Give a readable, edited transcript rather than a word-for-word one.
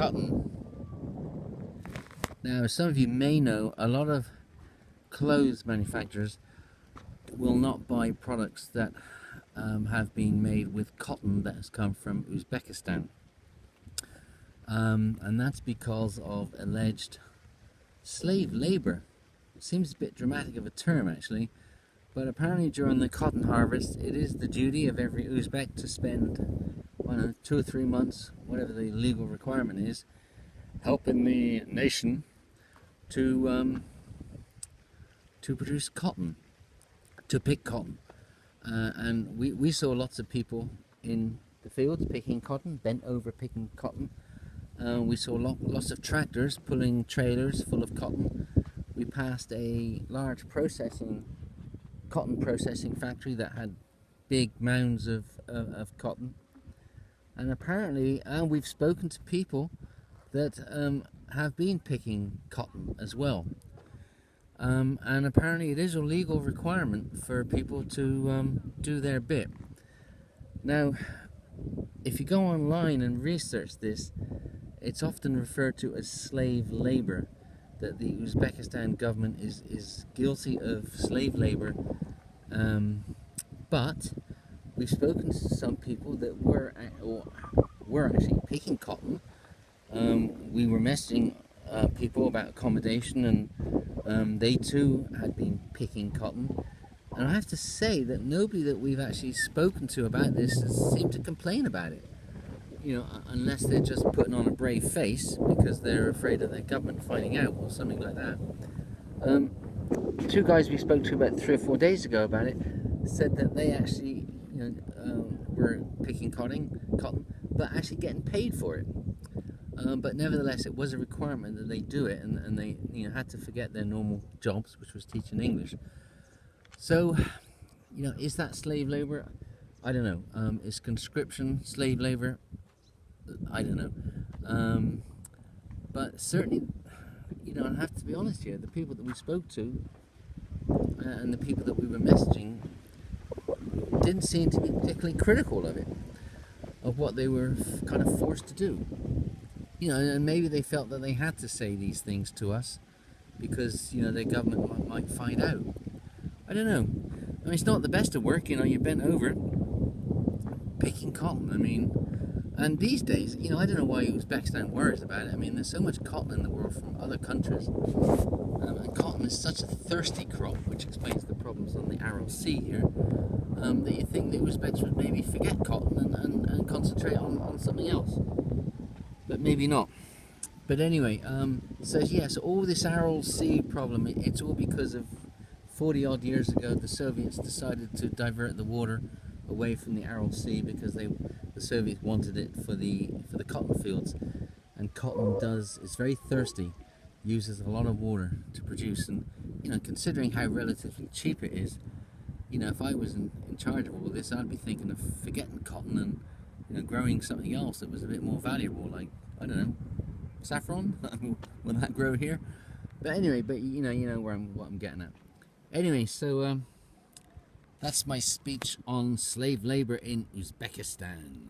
cotton. Now, as some of you may know, a lot of clothes manufacturers will not buy products that have been made with cotton that has come from Uzbekistan. And that's because of alleged slave labor. It seems a bit dramatic of a term actually, but apparently during the cotton harvest it is the duty of every Uzbek to spend, I don't know, 2 or 3 months, whatever the legal requirement is, helping the nation to produce cotton, to pick cotton. And we saw lots of people in the fields picking cotton, bent over picking cotton. We saw lots of tractors pulling trailers full of cotton. We passed a large cotton processing factory that had big mounds of cotton. And apparently, we've spoken to people that have been picking cotton as well. And apparently it is a legal requirement for people to do their bit. Now, if you go online and research this, it's often referred to as slave labor, that the Uzbekistan government is guilty of slave labor. But we've spoken to some people that were actually picking cotton. We were messaging people about accommodation, and they too had been picking cotton. And I have to say that nobody that we've actually spoken to about this seemed to complain about it. You know, unless they're just putting on a brave face because they're afraid of their government finding out or something like that. 2 guys we spoke to about 3 or 4 days ago about it said that they actually, were picking cotton, but actually getting paid for it. But nevertheless, it was a requirement that they do it, and they had to forget their normal jobs, which was teaching English. So, is that slave labor? I don't know. Is conscription slave labor? I don't know. But certainly, I have to be honest here, the people that we spoke to and the people that we were messaging didn't seem to be particularly critical of it, of what they were kind of forced to do. And maybe they felt that they had to say these things to us because, their government might find out. I don't know. I mean, it's not the best of work, you're bent over picking cotton. I mean, and these days, I don't know why Uzbekistan worries about it. I mean, there's so much cotton in the world from other countries. And cotton is such a thirsty crop, which explains the problems on the Aral Sea here, that you think the Uzbeks would maybe forget cotton and concentrate on something else. But maybe not. But anyway, so all this Aral Sea problem, it's all because of 40 odd years ago the Soviets decided to divert the water away from the Aral Sea because the Soviets wanted it for the cotton fields, and cotton is very thirsty, uses a lot of water to produce, and considering how relatively cheap it is, if I was in charge of all this, I'd be thinking of forgetting cotton and growing something else that was a bit more valuable, like, I don't know, saffron. Will that grow here? But anyway, you know what I'm getting at. Anyway, so that's my speech on slave labor in Uzbekistan.